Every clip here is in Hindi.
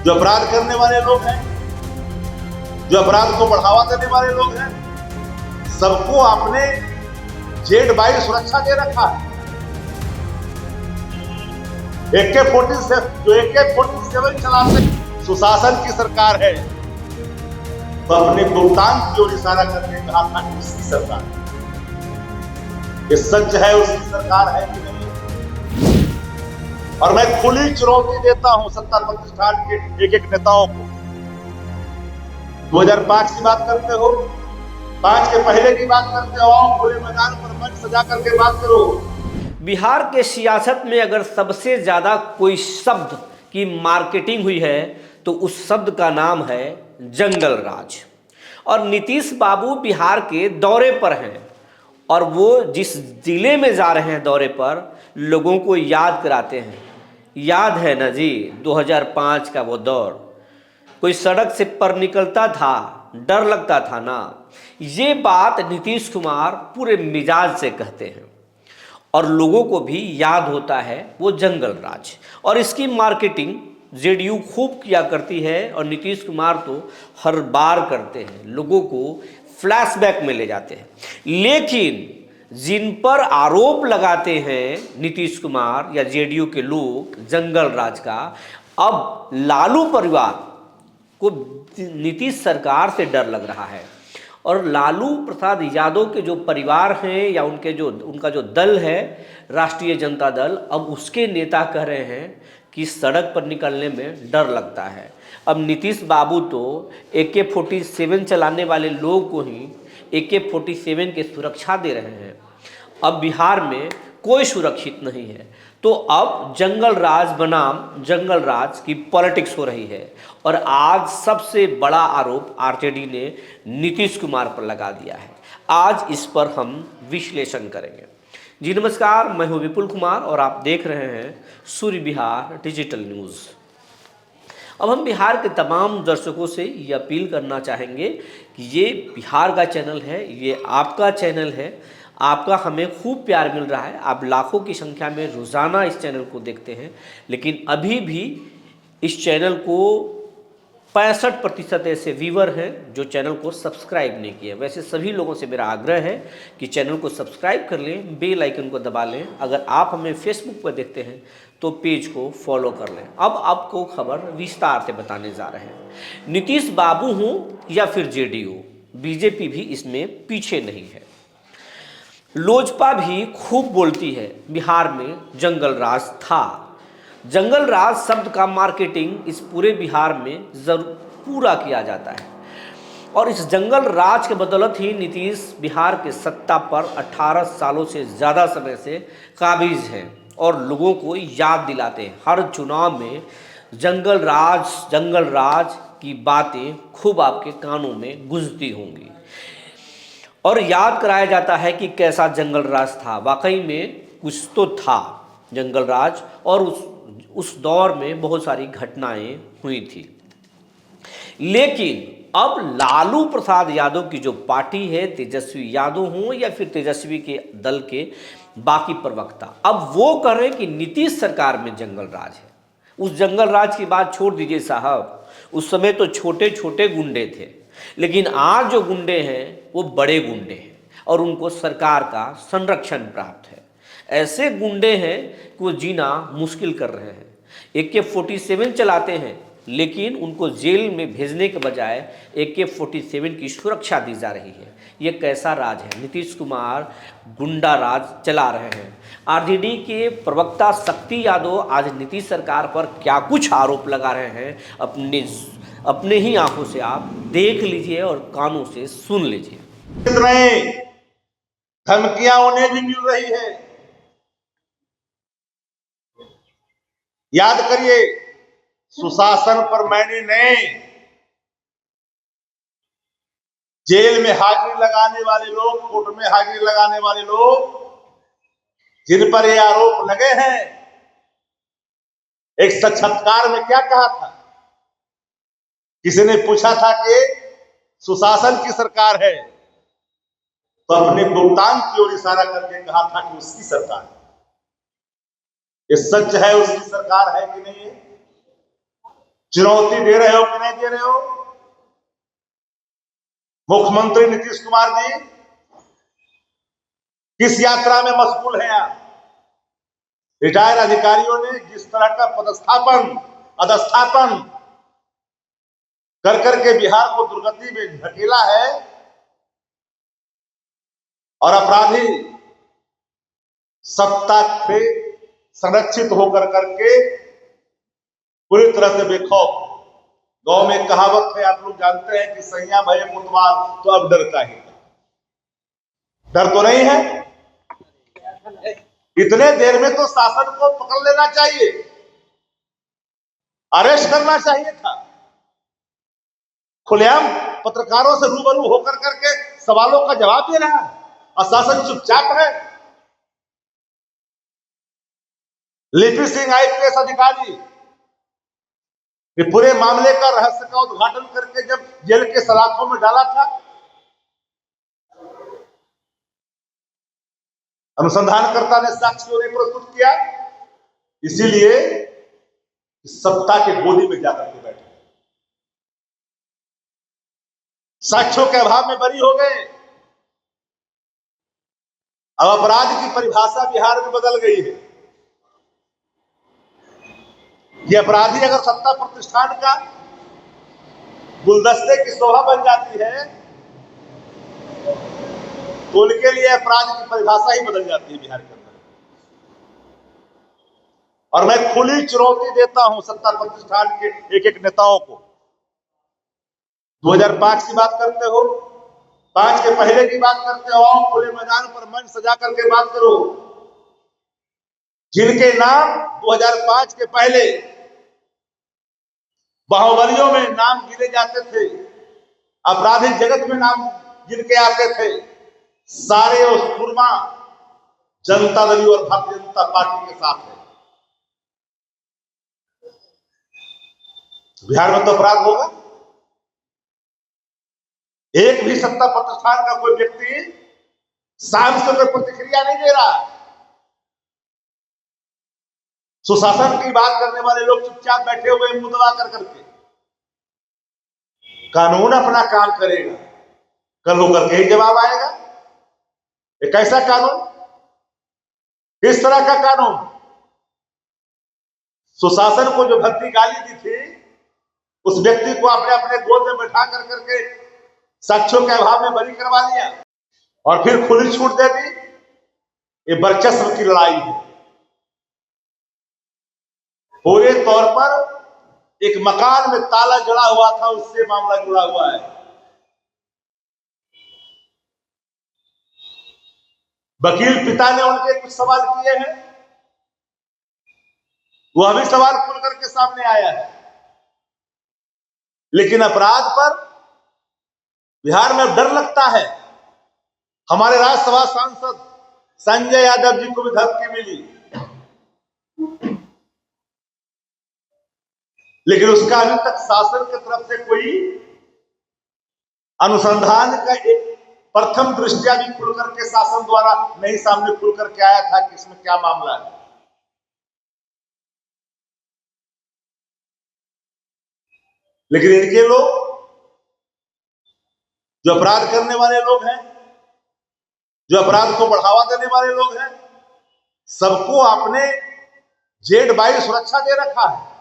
जो अपराध करने वाले लोग हैं, जो अपराध को बढ़ावा देने वाले लोग हैं, सबको आपने जेड बाई सुरक्षा दे रखा है। AK-47 चलाते सुशासन की सरकार है, तो अपने भुगतान की ओर इशारा करके कहा था कि उसकी सरकार है। ये सच है उसकी सरकार है कि नहीं? और मैं खुली चुनौती देता हूं सत्ता प्रतिष्ठान के एक एक नेताओं को। 2005 की बात करते हो, 5 के पहले की बात करते हो, खुले मैदान पर मंच सजा करके बात करो। बिहार के सियासत में अगर सबसे ज्यादा कोई शब्द की मार्केटिंग हुई है तो उस शब्द का नाम है जंगल राज। और नीतीश बाबू बिहार के दौरे पर हैं और वो जिस जिले में जा रहे हैं दौरे पर लोगों को याद कराते हैं। याद है ना जी 2005 का वो दौर, कोई सड़क से पर निकलता था डर लगता था ना। ये बात नीतीश कुमार पूरे मिजाज से कहते हैं और लोगों को भी याद होता है वो जंगल राज। और इसकी मार्केटिंग जेडीयू खूब किया करती है और नीतीश कुमार तो हर बार करते हैं, लोगों को फ्लैशबैक में ले जाते हैं। लेकिन जिन पर आरोप लगाते हैं नीतीश कुमार या जेडीयू के लोग जंगल राज का, अब लालू परिवार को नीतीश सरकार से डर लग रहा है। और लालू प्रसाद यादव के जो परिवार हैं या उनका जो दल है राष्ट्रीय जनता दल, अब उसके नेता कह रहे हैं कि सड़क पर निकलने में डर लगता है। अब नीतीश बाबू तो AK-47 चलाने वाले लोग को ही AK-47 के सुरक्षा दे रहे हैं। अब बिहार में कोई सुरक्षित नहीं है, तो अब जंगल राज बनाम जंगल राज की पॉलिटिक्स हो रही है। और आज सबसे बड़ा आरोप आरजेडी ने नीतीश कुमार पर लगा दिया है। आज इस पर हम विश्लेषण करेंगे। जी नमस्कार, मैं हूं विपुल कुमार और आप देख रहे हैं सूर्य बिहार डिजिटल न्यूज़। अब हम बिहार के तमाम दर्शकों से ये अपील करना चाहेंगे कि ये बिहार का चैनल है, ये आपका चैनल है, आपका हमें खूब प्यार मिल रहा है। आप लाखों की संख्या में रोज़ाना इस चैनल को देखते हैं, लेकिन अभी भी इस चैनल को 65% ऐसे व्यूअर हैं जो चैनल को सब्सक्राइब नहीं किए। वैसे सभी लोगों से मेरा आग्रह है कि चैनल को सब्सक्राइब कर लें, बेल आइकन को दबा लें। अगर आप हमें फेसबुक पर देखते हैं तो पेज को फॉलो कर लें। अब आपको खबर विस्तार से बताने जा रहे हैं। नीतीश बाबू हों या फिर जेडीयू, बीजेपी भी इसमें पीछे नहीं है। लोजपा भी खूब बोलती है बिहार में जंगल राज था। जंगल राज शब्द का मार्केटिंग इस पूरे बिहार में जरूर पूरा किया जाता है और इस जंगल राज के बदौलत ही नीतीश बिहार के सत्ता पर 18 सालों से ज़्यादा समय से काबिज हैं और लोगों को याद दिलाते हैं। हर चुनाव में जंगल राज की बातें खूब आपके कानों में गूंजती होंगी और याद कराया जाता है कि कैसा जंगल राज था। वाकई में कुछ तो था जंगल राज और उस दौर में बहुत सारी घटनाएं हुई थी। लेकिन अब लालू प्रसाद यादव की जो पार्टी है, तेजस्वी यादव हों या फिर तेजस्वी के दल के बाकी प्रवक्ता, अब वो कह रहे हैं कि नीतीश सरकार में जंगल राज है। उस जंगल राज की बात छोड़ दीजिए साहब, उस समय तो छोटे छोटे गुंडे थे, लेकिन आज जो गुंडे हैं वो बड़े गुंडे हैं और उनको सरकार का संरक्षण प्राप्त है। ऐसे गुंडे हैं कि वो जीना मुश्किल कर रहे हैं। AK-47 चलाते हैं लेकिन उनको जेल में भेजने के बजाय AK-47 की सुरक्षा दी जा रही है। ये कैसा राज है? नीतीश कुमार गुंडा राज चला रहे हैं। आरजेडी के प्रवक्ता शक्ति यादव आज नीतीश सरकार पर क्या कुछ आरोप लगा रहे हैं, अपने ही आंखों से आप देख लीजिए और कानों से सुन लीजिए। धमकियां उन्हें भी मिल रही है। याद करिए, सुशासन पर मैंने नहीं, जेल में हाजिरी लगाने वाले लोग, कोर्ट में हाजिरी लगाने वाले लोग जिन पर ये आरोप लगे हैं, एक साक्षात्कार में क्या कहा था? किसी ने पूछा था कि सुशासन की सरकार है, तो अपने भुगतान की ओर इशारा करके कहा था कि उसकी सरकार है। ये सच है उसकी सरकार है कि नहीं है? चुनौती दे रहे हो कि नहीं दे रहे हो? मुख्यमंत्री नीतीश कुमार जी किस यात्रा में मशगूल हैं आप? रिटायर्ड अधिकारियों ने जिस तरह का पदस्थापन अधस्थापन कर करके बिहार को दुर्गति में धकेला है, और अपराधी सत्ता से संरक्षित होकर करके पूरी तरह से बेखौफ। गांव में कहावत है, आप लोग जानते हैं कि सैया भये कोतवाल, तो अब डर का ही डर तो नहीं है। इतने देर में तो शासन को पकड़ लेना चाहिए, अरेस्ट करना चाहिए था। खुलेआम पत्रकारों से रूबरू होकर करके सवालों का जवाब दे रहा है और शासन चुपचाप है। लिपि सिंह आईपीएस अधिकारी ये पूरे मामले का रहस्य का उद्घाटन करके जब जेल के सलाखों में डाला था, अनुसंधानकर्ता ने साक्ष्यों ने प्रस्तुत किया, इसीलिए सत्ता के गोदी में जाकर के बैठे, साक्ष्यों के अभाव में बरी हो गए। अब अपराध की परिभाषा बिहार में बदल गई है। ये अपराधी अगर सत्ता प्रतिष्ठान का गुलदस्ते की शोभा बन जाती है तो उनके लिए अपराध की परिभाषा ही बदल जाती है बिहार के अंदर। और मैं खुली चुनौती देता हूं सत्ता प्रतिष्ठान के एक एक नेताओं को। 2005 की बात करते हो, 5 के पहले की बात करते हो, खुले मैदान पर मंच सजा करके बात करो। जिनके नाम 2005 के पहले बाहुबलियों में नाम गिने जाते थे, आपराधिक जगत में नाम जिनके आते थे, सारे उस कुर्मा जनता दल और भारतीय जनता पार्टी के साथ है। बिहार में तो अपराध होगा। एक भी सत्ता प्रतिष्ठान का कोई व्यक्ति शाम से कोई प्रतिक्रिया नहीं दे रहा। सुशासन की बात करने वाले लोग चुपचाप बैठे हुए मुंह दबा कर करके। कानून अपना काम करेगा, कल होकर के ही जवाब आएगा। एक कैसा कानून, किस तरह का कानून? सुशासन को जो भद्दी गाली दी थी, उस व्यक्ति को आपने अपने गोद में बैठा कर करके साक्ष्यों के अभाव में बरी करवा लिया और फिर खुली छूट दे दी। ये वर्चस्व की लड़ाई है। पूरे तौर पर एक मकान में ताला जड़ा हुआ था, उससे मामला जुड़ा हुआ है। वकील पिता ने उनके कुछ सवाल किए हैं, वह भी सवाल खुल करके सामने आया है। लेकिन अपराध पर बिहार में डर लगता है। हमारे राज्यसभा सांसद संजय यादव जी को भी धमकी मिली, लेकिन उसका अभी तक शासन की तरफ से कोई अनुसंधान का एक प्रथम दृष्टिया भी खुल करके शासन द्वारा नहीं सामने खुल करके आया था कि इसमें क्या मामला है। लेकिन इनके लोग, जो अपराध करने वाले लोग हैं, जो अपराध को बढ़ावा देने वाले लोग हैं, सबको आपने जेड-22 सुरक्षा दे रखा है।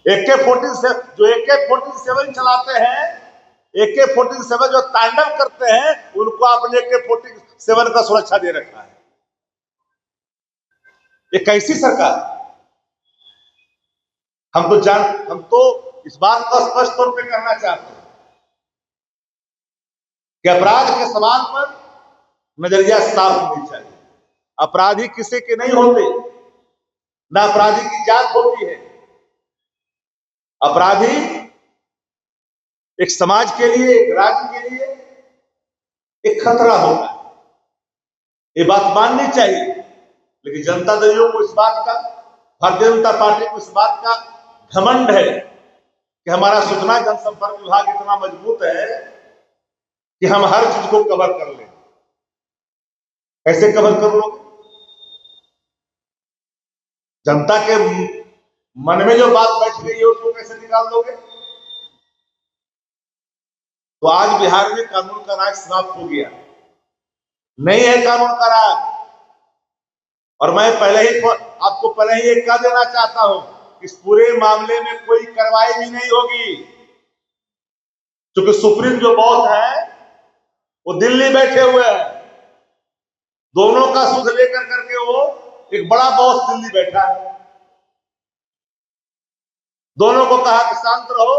AK-47 चलाते हैं, AK-47 जो तांडव करते हैं, उनको आपने AK-47 का सुरक्षा दे रखा है। ये कैसी सरकार? हम तो इस बात को स्पष्ट तौर पे कहना चाहते हैं कि अपराध के सवाल पर नजरिया साफ होनी चाहिए। अपराधी किसी के नहीं होते, ना अपराधी की जात होती है। अपराधी एक समाज के लिए, एक राज्य के लिए एक खतरा होता है। ये बात माननी चाहिए। लेकिन जनता दलियों को इस बात का, भारतीय जनता पार्टी को इस बात का घमंड है कि हमारा सूचना जनसंपर्क विभाग इतना मजबूत है कि हम हर चीज को कवर कर लें। कैसे कवर कर लोगे? जनता के मन में जो बात बैठ गई है उसको कैसे निकाल दोगे? तो आज बिहार में कानून का राज समाप्त हो गया, नहीं है कानून का राज। और मैं आपको पहले ही एक कह देना चाहता हूं, इस पूरे मामले में कोई कार्रवाई भी नहीं होगी, क्योंकि सुप्रीम जो बॉस है वो दिल्ली बैठे हुए हैं। दोनों का सुध लेकर करके वो एक बड़ा बॉस दिल्ली बैठा है। दोनों को कहा कि शांत रहो,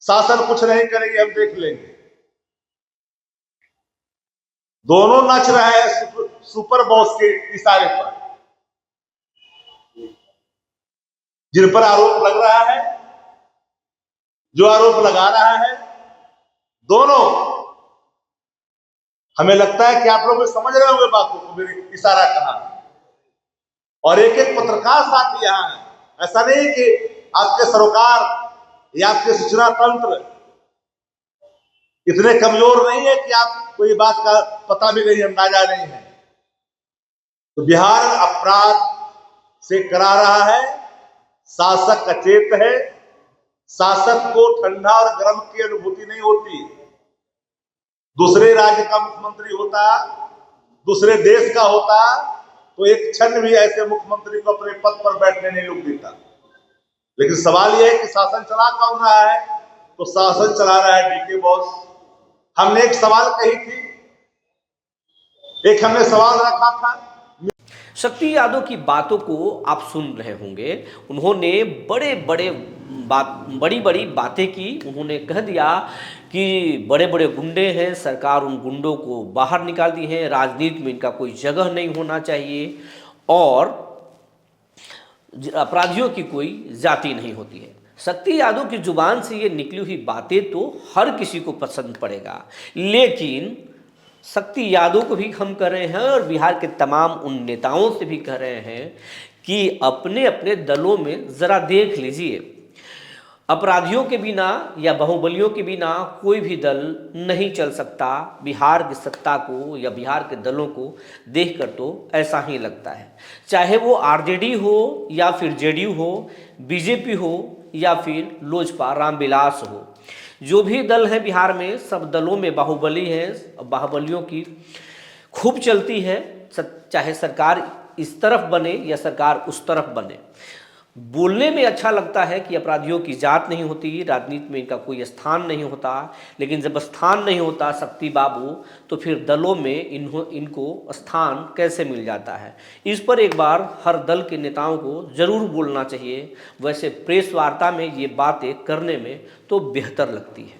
शासन कुछ नहीं करेगी, हम देख लेंगे। दोनों नाच रहे हैं सुपर बॉस के इशारे पर। जिन पर आरोप लग रहा है, जो आरोप लगा रहा है, दोनों, हमें लगता है कि आप लोग समझ रहे होंगे बातों को, मेरे इशारा कहा। और एक एक पत्रकार साथी यहां है, ऐसा नहीं कि आपके सरोकार या आपके सूचना तंत्र इतने कमजोर नहीं है कि आपको ये बात का पता भी नहीं, अंदाजा नहीं है। तो बिहार अपराध से करा रहा है, शासक अचेत है, शासक को ठंडा और गर्म की अनुभूति नहीं होती। दूसरे राज्य का मुख्यमंत्री होता, दूसरे देश का होता, तो एक क्षण भी ऐसे मुख्यमंत्री को अपने पद पर बैठने नहीं रुक देता। लेकिन सवाल यह है कि शासन चला कौन रहा है? तो शासन चला रहा है डीके बॉस। हमने एक सवाल कही थी, एक हमने सवाल रखा था। शक्ति यादव की बातों को आप सुन रहे होंगे। उन्होंने बड़ी बड़ी बातें की। उन्होंने कह दिया कि बड़े बड़े गुंडे हैं, सरकार उन गुंडों को बाहर निकाल दी है, राजनीति में इनका कोई जगह नहीं होना चाहिए, और अपराधियों की कोई जाति नहीं होती है। शक्ति यादव की जुबान से ये निकली हुई बातें तो हर किसी को पसंद पड़ेगा, लेकिन शक्ति यादव को भी हम कह रहे हैं और बिहार के तमाम उन नेताओं से भी कह रहे हैं कि अपने अपने दलों में ज़रा देख लीजिए। अपराधियों के बिना या बाहुबलियों के बिना कोई भी दल नहीं चल सकता। बिहार की सत्ता को या बिहार के दलों को देखकर तो ऐसा ही लगता है, चाहे वो आरजेडी हो या फिर जेडीयू हो, बीजेपी हो या फिर लोजपा रामविलास हो। जो भी दल है बिहार में, सब दलों में बाहुबली है, बाहुबलियों की खूब चलती है, चाहे सरकार इस तरफ बने या सरकार उस तरफ बने। बोलने में अच्छा लगता है कि अपराधियों की जात नहीं होती, राजनीति में इनका कोई स्थान नहीं होता, लेकिन जब स्थान नहीं होता शक्ति बाबू, तो फिर दलों में इनको स्थान कैसे मिल जाता है? इस पर एक बार हर दल के नेताओं को ज़रूर बोलना चाहिए। वैसे प्रेस वार्ता में ये बातें करने में तो बेहतर लगती है।